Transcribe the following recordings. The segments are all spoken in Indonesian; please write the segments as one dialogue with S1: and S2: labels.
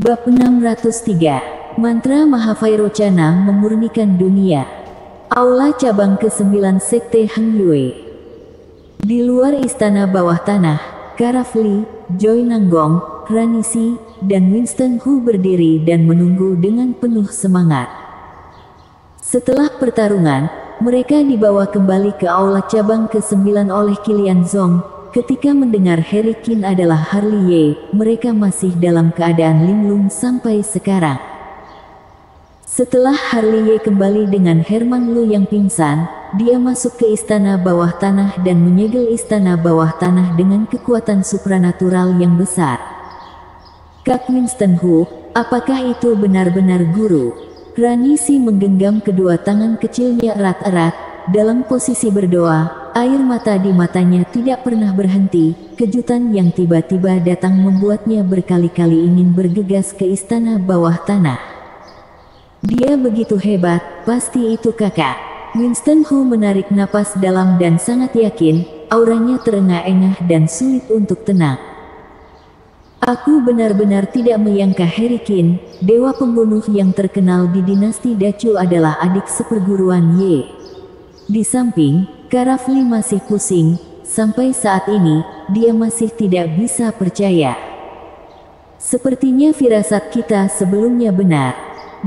S1: Bab 603. Mantra Mahavairocana memurnikan dunia. Aula cabang ke-9 Sekte Heng Yue. Di luar istana bawah tanah, Karafli, Joy Nanggong, Rani Si, dan Winston Hu berdiri dan menunggu dengan penuh semangat. Setelah pertarungan, mereka dibawa kembali ke aula cabang ke-9 oleh Qilian Zong. Ketika mendengar Harry Qin adalah Harley Ye, mereka masih dalam keadaan linglung sampai sekarang. Setelah Harley Ye kembali dengan Herman Lu yang pingsan, dia masuk ke istana bawah tanah dan menyegel istana bawah tanah dengan kekuatan supranatural yang besar. Kak Winston Hu, apakah itu benar-benar guru? Rani Si menggenggam kedua tangan kecilnya erat-erat, dalam posisi berdoa, air mata di matanya tidak pernah berhenti. Kejutan yang tiba-tiba datang membuatnya berkali-kali ingin bergegas ke istana bawah tanah. Dia begitu hebat, pasti itu kakak. Winston Hu menarik napas dalam dan sangat yakin, auranya terengah-engah dan sulit untuk tenang. Aku benar-benar tidak menyangka Harry Qin, dewa pembunuh yang terkenal di dinasti Dacu adalah adik seperguruan Ye. Di samping, Karafli masih pusing, sampai saat ini, dia masih tidak bisa percaya. Sepertinya firasat kita sebelumnya benar.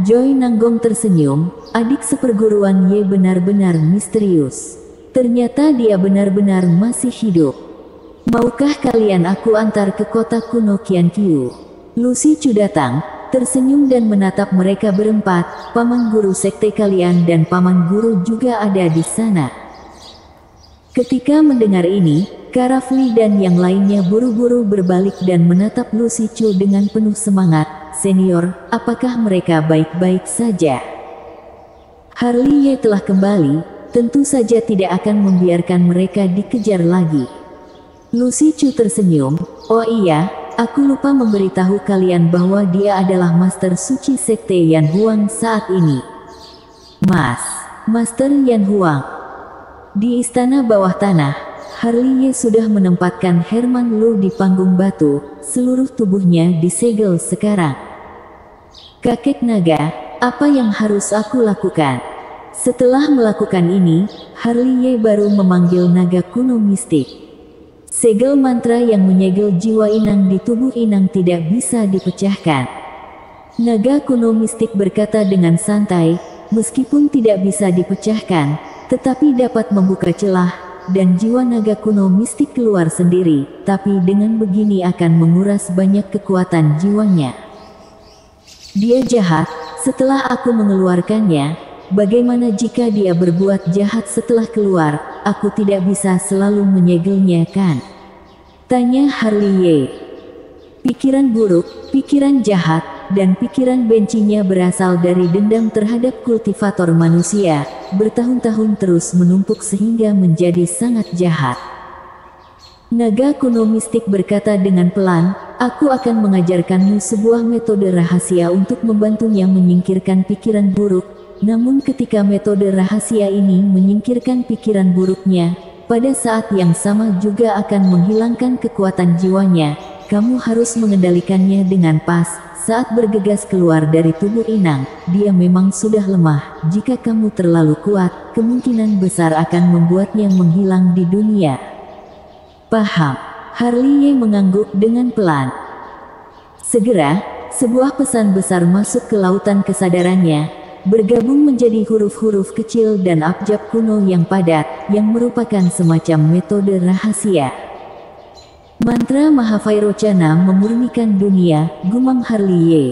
S1: Joy Nanggong tersenyum, adik seperguruan Ye benar-benar misterius. Ternyata dia benar-benar masih hidup. Maukah kalian aku antar ke kota kuno Qianqiu? Lucy Chu datang, tersenyum dan menatap mereka berempat. Paman guru sekte kalian dan paman guru juga ada di sana. Ketika mendengar ini, Karafli dan yang lainnya buru-buru berbalik dan menatap Lucy Chu dengan penuh semangat. Senior, apakah mereka baik-baik saja? Harley Ye telah kembali, tentu saja tidak akan membiarkan mereka dikejar lagi. Lucy Chu tersenyum, oh iya, aku lupa memberitahu kalian bahwa dia adalah Master Suci Sekte Yan Huang saat ini. Master Yan Huang. Di istana bawah tanah, Harley Ye sudah menempatkan Herman Lu di panggung batu, seluruh tubuhnya disegel sekarang. Kakek naga, apa yang harus aku lakukan? Setelah melakukan ini, Harley Ye baru memanggil naga kuno mistik. Segel mantra yang menyegel jiwa inang di tubuh inang tidak bisa dipecahkan. Naga kuno mistik berkata dengan santai, meskipun tidak bisa dipecahkan, tetapi dapat membuka celah, dan jiwa naga kuno mistik keluar sendiri, tapi dengan begini akan menguras banyak kekuatan jiwanya. Dia jahat, setelah aku mengeluarkannya. Bagaimana jika dia berbuat jahat setelah keluar? Aku tidak bisa selalu menyegelnya kan? Tanya Harley Ye. Pikiran buruk, pikiran jahat, dan pikiran bencinya berasal dari dendam terhadap kultivator manusia, bertahun-tahun terus menumpuk sehingga menjadi sangat jahat. Naga kuno mistik berkata dengan pelan, aku akan mengajarkanmu sebuah metode rahasia untuk membantunya menyingkirkan pikiran buruk. Namun ketika metode rahasia ini menyingkirkan pikiran buruknya, pada saat yang sama juga akan menghilangkan kekuatan jiwanya. Kamu harus mengendalikannya dengan pas. Saat bergegas keluar dari tubuh inang, dia memang sudah lemah. Jika kamu terlalu kuat, kemungkinan besar akan membuatnya menghilang di dunia. Paham? Harley Ye mengangguk dengan pelan. Segera, sebuah pesan besar masuk ke lautan kesadarannya, bergabung menjadi huruf-huruf kecil dan abjad kuno yang padat, yang merupakan semacam metode rahasia. Mantra Mahavairocana memurnikan dunia, gumam Harley Ye.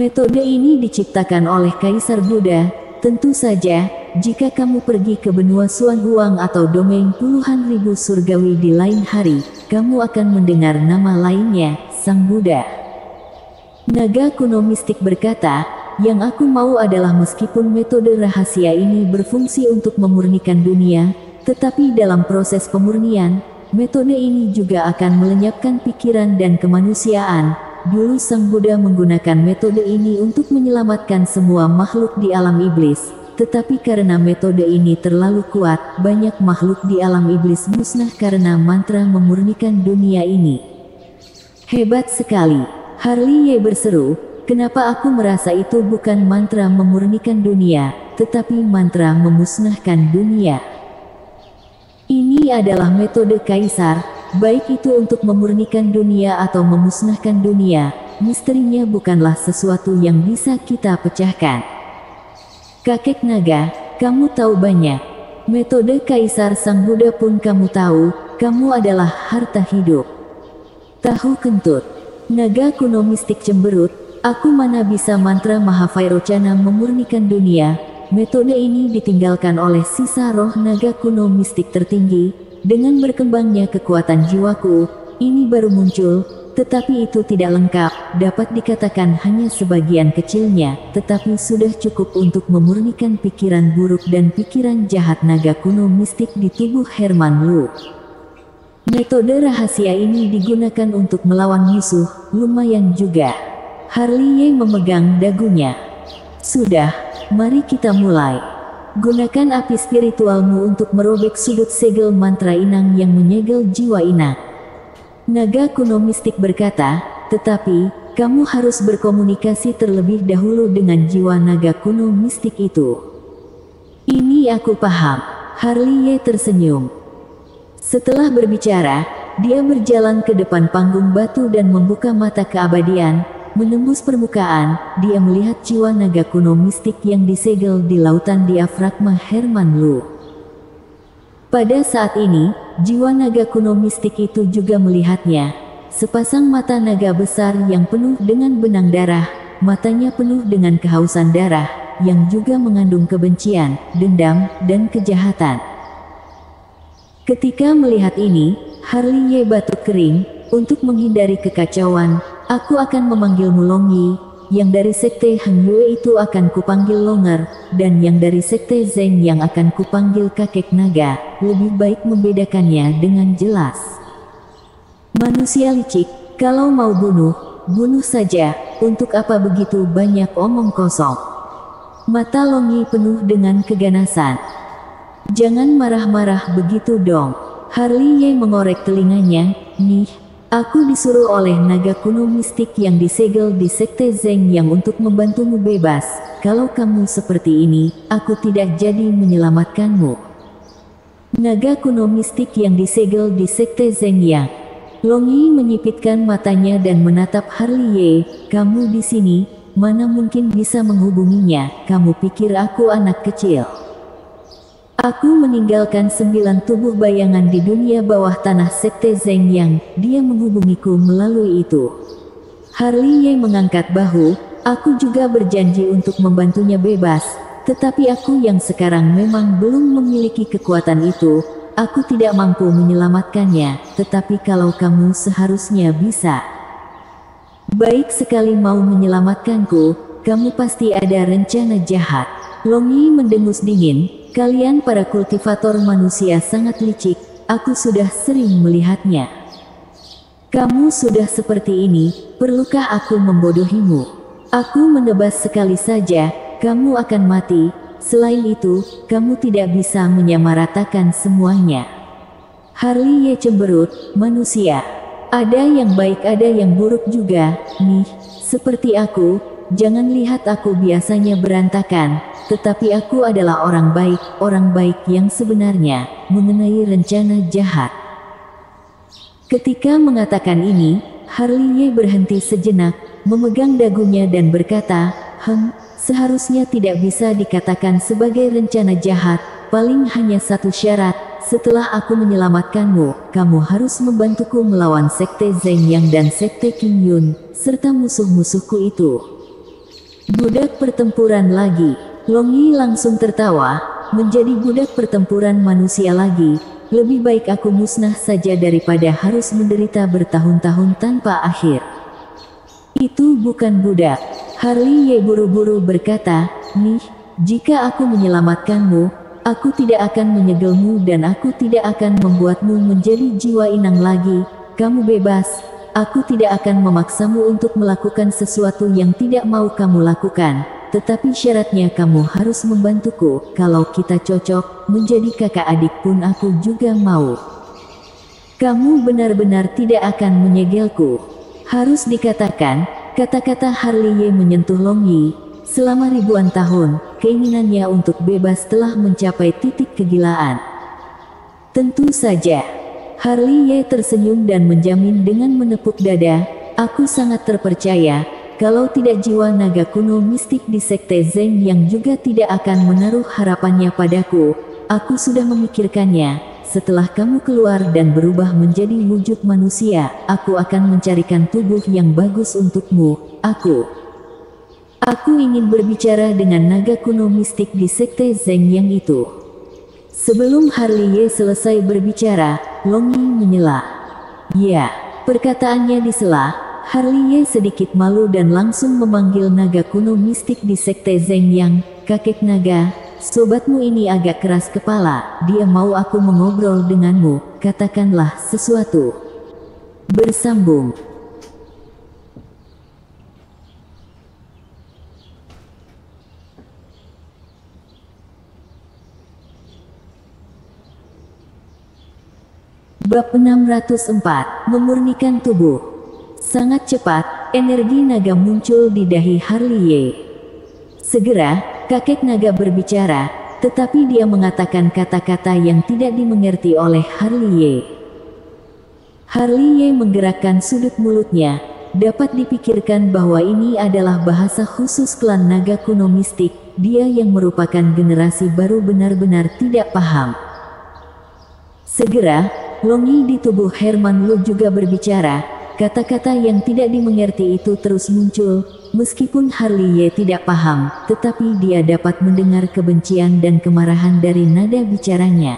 S1: Metode ini diciptakan oleh Kaisar Buddha. Tentu saja, jika kamu pergi ke benua Xuan Huang atau domain puluhan ribu surgawi di lain hari, kamu akan mendengar nama lainnya, Sang Buddha. Naga kuno mistik berkata, yang aku mau adalah meskipun metode rahasia ini berfungsi untuk memurnikan dunia, tetapi dalam proses pemurnian, metode ini juga akan melenyapkan pikiran dan kemanusiaan. Dulu Sang Buddha menggunakan metode ini untuk menyelamatkan semua makhluk di alam iblis, tetapi karena metode ini terlalu kuat, banyak makhluk di alam iblis musnah karena mantra memurnikan dunia ini. Hebat sekali. Harley Ye berseru, kenapa aku merasa itu bukan mantra memurnikan dunia, tetapi mantra memusnahkan dunia. Ini adalah metode kaisar, baik itu untuk memurnikan dunia atau memusnahkan dunia, misterinya bukanlah sesuatu yang bisa kita pecahkan. Kakek naga, kamu tahu banyak. Metode kaisar sang Buddha pun kamu tahu, kamu adalah harta hidup. Tahu kentut. Naga kuno mistik cemberut, aku mana bisa mantra Mahavairocana memurnikan dunia. Metode ini ditinggalkan oleh sisa roh naga kuno mistik tertinggi. Dengan berkembangnya kekuatan jiwaku, ini baru muncul, tetapi itu tidak lengkap, dapat dikatakan hanya sebagian kecilnya, tetapi sudah cukup untuk memurnikan pikiran buruk dan pikiran jahat naga kuno mistik di tubuh Herman Lu. Metode rahasia ini digunakan untuk melawan musuh, lumayan juga. Harley Ye memegang dagunya. Sudah, mari kita mulai. Gunakan api spiritualmu untuk merobek sudut segel mantra inang yang menyegel jiwa inang. Naga kuno mistik berkata, tetapi, kamu harus berkomunikasi terlebih dahulu dengan jiwa naga kuno mistik itu. Ini aku paham. Harley Ye tersenyum. Setelah berbicara, dia berjalan ke depan panggung batu dan membuka mata keabadian. Menembus permukaan, dia melihat jiwa naga kuno mistik yang disegel di lautan diafragma Herman Lu. Pada saat ini, jiwa naga kuno mistik itu juga melihatnya. Sepasang mata naga besar yang penuh dengan benang darah, matanya penuh dengan kehausan darah, yang juga mengandung kebencian, dendam, dan kejahatan. Ketika melihat ini, Harley Ye batuk kering. Untuk menghindari kekacauan, aku akan memanggilmu Long Yi, yang dari sekte Heng Yue itu akan kupanggil Longer, dan yang dari sekte Zeng yang akan kupanggil kakek naga. Lebih baik membedakannya dengan jelas. Manusia licik, kalau mau bunuh, bunuh saja, untuk apa begitu banyak omong kosong. Mata Long Yi penuh dengan keganasan. Jangan marah-marah begitu dong. Harley Ye mengorek telinganya. Nih, aku disuruh oleh naga kuno mistik yang disegel di sekte Zeng yang untuk membantumu bebas. Kalau kamu seperti ini, aku tidak jadi menyelamatkanmu. Naga kuno mistik yang disegel di sekte Zeng yang. Long Yi menyipitkan matanya dan menatap Harley Ye. Kamu di sini, mana mungkin bisa menghubunginya? Kamu pikir aku anak kecil? Aku meninggalkan 9 tubuh bayangan di dunia bawah tanah sekte Zeng yang dia menghubungiku melalui itu. Harley Ye mengangkat bahu, aku juga berjanji untuk membantunya bebas, tetapi aku yang sekarang memang belum memiliki kekuatan itu, aku tidak mampu menyelamatkannya, tetapi kalau kamu seharusnya bisa. Baik sekali mau menyelamatkanku, kamu pasti ada rencana jahat. Long Yi mendengus dingin. Kalian para kultivator manusia sangat licik, aku sudah sering melihatnya. Kamu sudah seperti ini, perlukah aku membodohimu? Aku menebas sekali saja, kamu akan mati. Selain itu, kamu tidak bisa menyamaratakan semuanya. Harley Ye cemberut, manusia. Ada yang baik ada yang buruk juga, nih, seperti aku, jangan lihat aku biasanya berantakan. Tetapi aku adalah orang baik yang sebenarnya, mengenai rencana jahat. Ketika mengatakan ini, Harley Ye berhenti sejenak, memegang dagunya dan berkata, seharusnya tidak bisa dikatakan sebagai rencana jahat, paling hanya satu syarat, setelah aku menyelamatkanmu, kamu harus membantuku melawan sekte Zeng Yang dan sekte Qing Yun, serta musuh-musuhku itu. Budak pertempuran lagi. Long Yi langsung tertawa, menjadi budak pertempuran manusia lagi, lebih baik aku musnah saja daripada harus menderita bertahun-tahun tanpa akhir. Itu bukan budak. Harley Ye buru-buru berkata, nih, jika aku menyelamatkanmu, aku tidak akan menyegelmu dan aku tidak akan membuatmu menjadi jiwa inang lagi, kamu bebas, aku tidak akan memaksamu untuk melakukan sesuatu yang tidak mau kamu lakukan. Tetapi syaratnya kamu harus membantuku, kalau kita cocok, menjadi kakak adik pun aku juga mau. Kamu benar-benar tidak akan menyegelku. Harus dikatakan, kata-kata Harley menyentuh Long Yi. Selama ribuan tahun, keinginannya untuk bebas telah mencapai titik kegilaan. Tentu saja. Harley tersenyum dan menjamin dengan menepuk dada, "Aku sangat terpercaya, kalau tidak jiwa naga kuno mistik di Sekte Zeng yang juga tidak akan menaruh harapannya padaku. Aku sudah memikirkannya. Setelah kamu keluar dan berubah menjadi wujud manusia, aku akan mencarikan tubuh yang bagus untukmu. Aku ingin berbicara dengan naga kuno mistik di Sekte Zeng yang itu." Sebelum Harley selesai berbicara, Long Yi menyela. "Ya." Perkataannya disela. Harley sedikit malu dan langsung memanggil naga kuno mistik di Sekte Zeng yang, "Kakek naga, sobatmu ini agak keras kepala, dia mau aku mengobrol denganmu, katakanlah sesuatu." Bersambung. Bab 604, Memurnikan Tubuh. Sangat cepat, energi naga muncul di dahi Harley. Segera, kakek naga berbicara, tetapi dia mengatakan kata-kata yang tidak dimengerti oleh Harley. Harley menggerakkan sudut mulutnya. Dapat dipikirkan bahwa ini adalah bahasa khusus klan naga kuno mistik. Dia yang merupakan generasi baru benar-benar tidak paham. Segera, Long Yi di tubuh Herman Lu juga berbicara. Kata-kata yang tidak dimengerti itu terus muncul. Meskipun Harley tidak paham, tetapi dia dapat mendengar kebencian dan kemarahan dari nada bicaranya.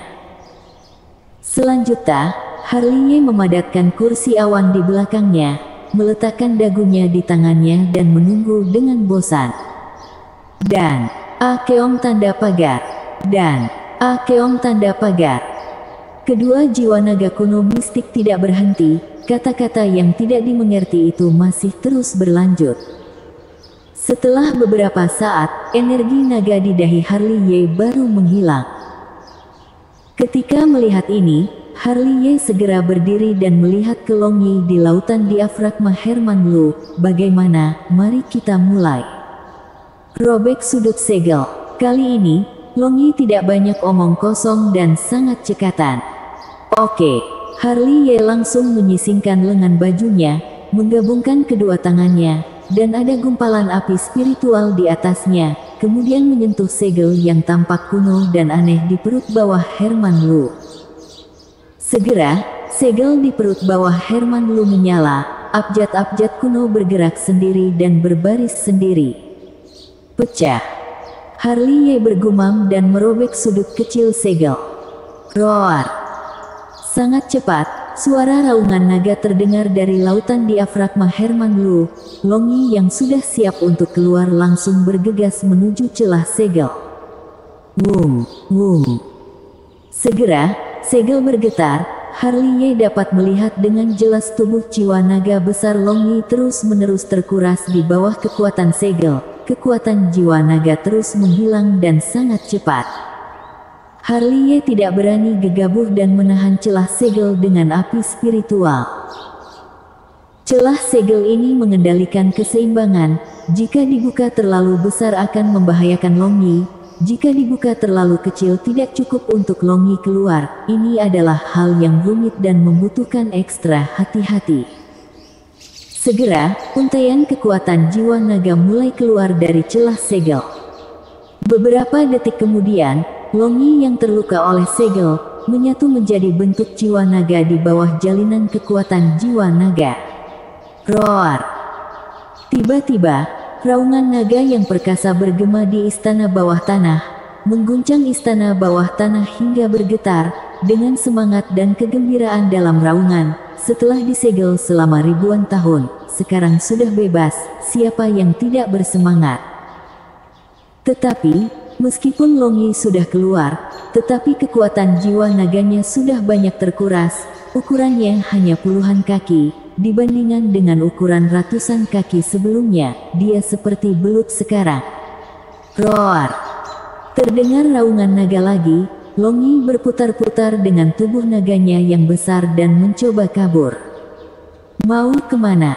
S1: Selanjutnya, Harley memadatkan kursi awan di belakangnya, meletakkan dagunya di tangannya dan menunggu dengan bosan. Dan, Akeong tanda pagar. Dan, Akeong tanda pagar. Kedua jiwa naga kuno mistik tidak berhenti, kata-kata yang tidak dimengerti itu masih terus berlanjut. Setelah beberapa saat, energi naga di dahi Harley baru menghilang. Ketika melihat ini, Harley segera berdiri dan melihat ke Long Yi di lautan diafragma Herman Lu. "Bagaimana, mari kita mulai." Robek sudut segel. Kali ini, Long Yi tidak banyak omong kosong dan sangat cekatan. "Oke." Harley langsung menyisingkan lengan bajunya, menggabungkan kedua tangannya, dan ada gumpalan api spiritual di atasnya, kemudian menyentuh segel yang tampak kuno dan aneh di perut bawah Herman Lu. Segera, segel di perut bawah Herman Lu menyala, abjad-abjad kuno bergerak sendiri dan berbaris sendiri. "Pecah." Harley bergumam dan merobek sudut kecil segel. Roar. Sangat cepat, suara raungan naga terdengar dari lautan diafragma Herman Lu. Long Yi yang sudah siap untuk keluar langsung bergegas menuju celah segel. Wum, wum. Segera, segel bergetar. Harley dapat melihat dengan jelas tubuh jiwa naga besar Long Yi terus-menerus terkuras di bawah kekuatan segel. Kekuatan jiwa naga terus menghilang dan sangat cepat. Harley tidak berani gegabah dan menahan celah segel dengan api spiritual. Celah segel ini mengendalikan keseimbangan. Jika dibuka terlalu besar akan membahayakan Long Yi. Jika dibuka terlalu kecil tidak cukup untuk Long Yi keluar. Ini adalah hal yang rumit dan membutuhkan ekstra hati-hati. Segera, untaian kekuatan jiwa naga mulai keluar dari celah segel. Beberapa detik kemudian, Long Yi yang terluka oleh segel, menyatu menjadi bentuk jiwa naga di bawah jalinan kekuatan jiwa naga. Roar. Tiba-tiba, raungan naga yang perkasa bergema di istana bawah tanah, mengguncang istana bawah tanah hingga bergetar, dengan semangat dan kegembiraan dalam raungan. Setelah disegel selama ribuan tahun, sekarang sudah bebas, siapa yang tidak bersemangat? Tetapi, meskipun Long Yi sudah keluar, tetapi kekuatan jiwa naganya sudah banyak terkuras. Ukurannya hanya puluhan kaki, dibandingkan dengan ukuran ratusan kaki sebelumnya. Dia seperti belut sekarang. Roar. Terdengar raungan naga lagi. Long Yi berputar-putar dengan tubuh naganya yang besar dan mencoba kabur. Mau kemana?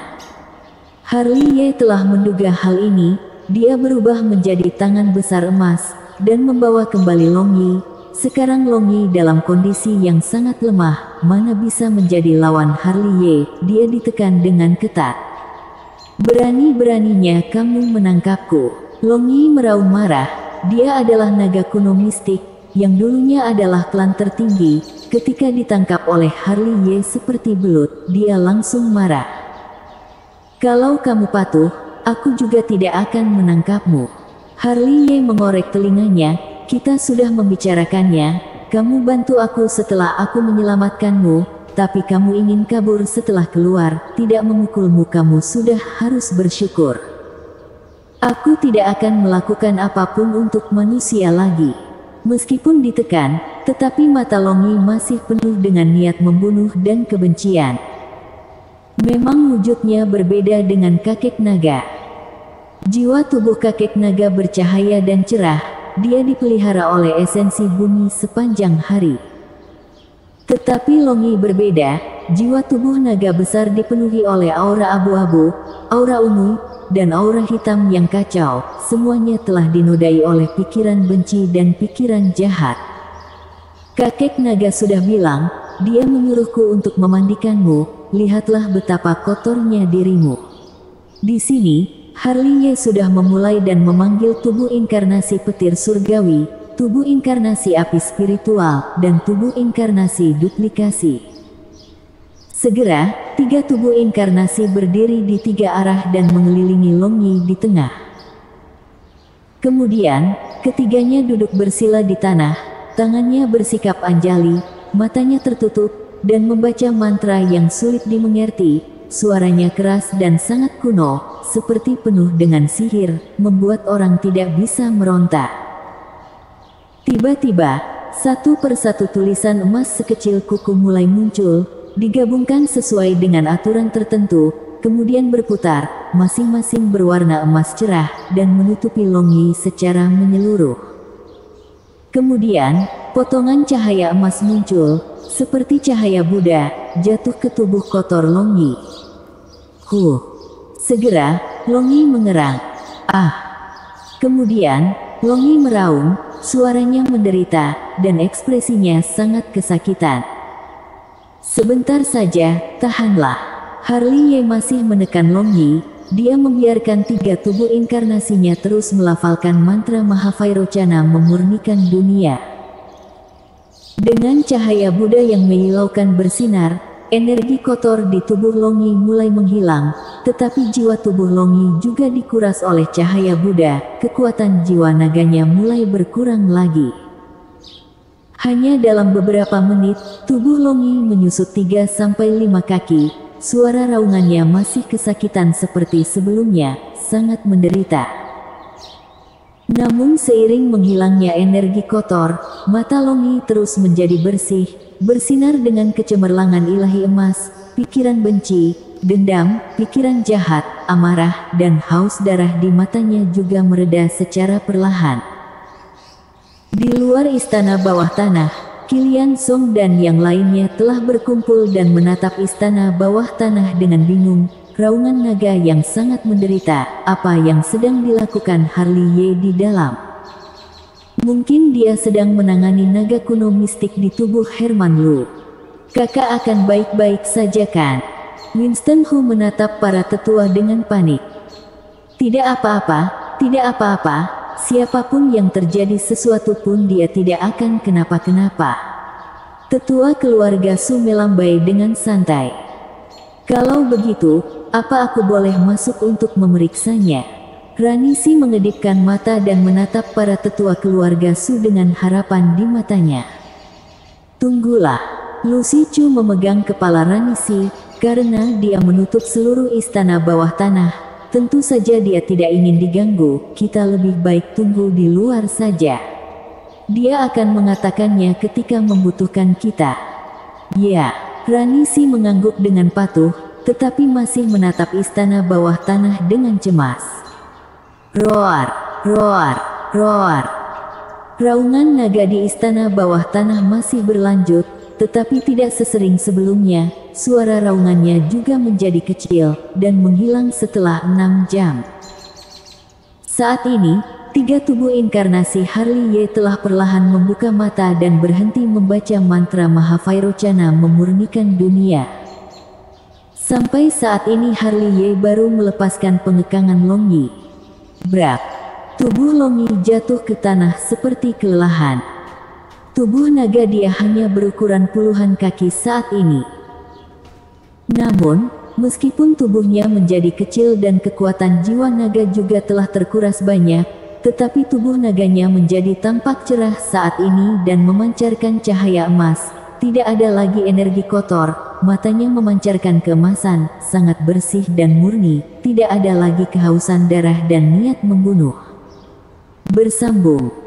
S1: Harley telah menduga hal ini. Dia berubah menjadi tangan besar emas dan membawa kembali Long Yi. Sekarang Long Yi dalam kondisi yang sangat lemah, mana bisa menjadi lawan Harley. Dia ditekan dengan ketat. Berani-beraninya kamu menangkapku. Long Yi meraung marah. Dia adalah naga kuno mistik yang dulunya adalah klan tertinggi. Ketika ditangkap oleh Harley seperti belut, dia langsung marah. Kalau kamu patuh, aku juga tidak akan menangkapmu. Harley mengorek telinganya. Kita sudah membicarakannya. Kamu bantu aku setelah aku menyelamatkanmu, tapi kamu ingin kabur setelah keluar, tidak memukulmu. Kamu sudah harus bersyukur. Aku tidak akan melakukan apapun untuk manusia lagi. Meskipun ditekan, tetapi mata Long Yi masih penuh dengan niat membunuh dan kebencian. Memang wujudnya berbeda dengan kakek naga. Jiwa tubuh kakek naga bercahaya dan cerah. Dia dipelihara oleh esensi bumi sepanjang hari. Tetapi Long Yi berbeda. Jiwa tubuh naga besar dipenuhi oleh aura abu-abu, aura ungu, dan aura hitam yang kacau. Semuanya telah dinodai oleh pikiran benci dan pikiran jahat. Kakek naga sudah bilang, dia menyuruhku untuk memandikanmu. Lihatlah betapa kotornya dirimu. Di sini, Harley sudah memulai dan memanggil tubuh inkarnasi petir surgawi, tubuh inkarnasi api spiritual, dan tubuh inkarnasi duplikasi. Segera, 3 tubuh inkarnasi berdiri di 3 arah dan mengelilingi Long Yi di tengah. Kemudian, ketiganya duduk bersila di tanah, tangannya bersikap anjali, matanya tertutup, dan membaca mantra yang sulit dimengerti. Suaranya keras dan sangat kuno, seperti penuh dengan sihir, membuat orang tidak bisa meronta. Tiba-tiba, satu persatu tulisan emas sekecil kuku mulai muncul, digabungkan sesuai dengan aturan tertentu, kemudian berputar, masing-masing berwarna emas cerah, dan menutupi Long Yi secara menyeluruh. Kemudian, potongan cahaya emas muncul, seperti cahaya Buddha, jatuh ke tubuh kotor Long Yi. Segera, Long Yi mengerang. Kemudian, Long Yi meraung, suaranya menderita, dan ekspresinya sangat kesakitan. Sebentar saja, tahanlah. Harley masih menekan Long Yi. Dia membiarkan 3 tubuh inkarnasinya terus melafalkan mantra Mahavairocana memurnikan dunia. Dengan cahaya Buddha yang menyilaukan bersinar, energi kotor di tubuh Long Yi mulai menghilang, tetapi jiwa tubuh Long Yi juga dikuras oleh cahaya Buddha. Kekuatan jiwa naganya mulai berkurang lagi. Hanya dalam beberapa menit, tubuh Long Yi menyusut 3-5 kaki. Suara raungannya masih kesakitan seperti sebelumnya, sangat menderita. Namun seiring menghilangnya energi kotor, mata Long Yi terus menjadi bersih, bersinar dengan kecemerlangan ilahi emas. Pikiran benci, dendam, pikiran jahat, amarah, dan haus darah di matanya juga mereda secara perlahan. Di luar istana bawah tanah, Qilian Song dan yang lainnya telah berkumpul dan menatap istana bawah tanah dengan bingung. Raungan naga yang sangat menderita. Apa yang sedang dilakukan Harley di dalam? Mungkin dia sedang menangani naga kuno mistik di tubuh Herman Lu. Kakak akan baik-baik saja kan? Winston Hu menatap para tetua dengan panik. Tidak apa-apa, tidak apa-apa. Siapapun yang terjadi sesuatu pun dia tidak akan kenapa-kenapa. Tetua keluarga Su melambai dengan santai. Kalau begitu, apa aku boleh masuk untuk memeriksanya? Rani Si mengedipkan mata dan menatap para tetua keluarga Su dengan harapan di matanya. Tunggulah. Lu Si Chu memegang kepala Rani Si, karena dia menutup seluruh istana bawah tanah. Tentu saja dia tidak ingin diganggu, kita lebih baik tunggu di luar saja. Dia akan mengatakannya ketika membutuhkan kita. Ya, Rani Si mengangguk dengan patuh, tetapi masih menatap istana bawah tanah dengan cemas. Roar, roar, roar. Raungan naga di istana bawah tanah masih berlanjut, tetapi tidak sesering sebelumnya. suara raungannya juga menjadi kecil dan menghilang setelah 6 jam. Saat ini, 3 tubuh inkarnasi Harley Y telah perlahan membuka mata dan berhenti membaca mantra Mahavairochana memurnikan dunia. Sampai saat ini Harley Y baru melepaskan pengekangan Long Yi. Brak! Tubuh Long Yi jatuh ke tanah seperti kelelahan. Tubuh naga dia hanya berukuran puluhan kaki saat ini. Namun, meskipun tubuhnya menjadi kecil dan kekuatan jiwa naga juga telah terkuras banyak, tetapi tubuh naganya menjadi tampak cerah saat ini dan memancarkan cahaya emas. Tidak ada lagi energi kotor, matanya memancarkan keemasan, sangat bersih dan murni, tidak ada lagi kehausan darah dan niat membunuh. Bersambung.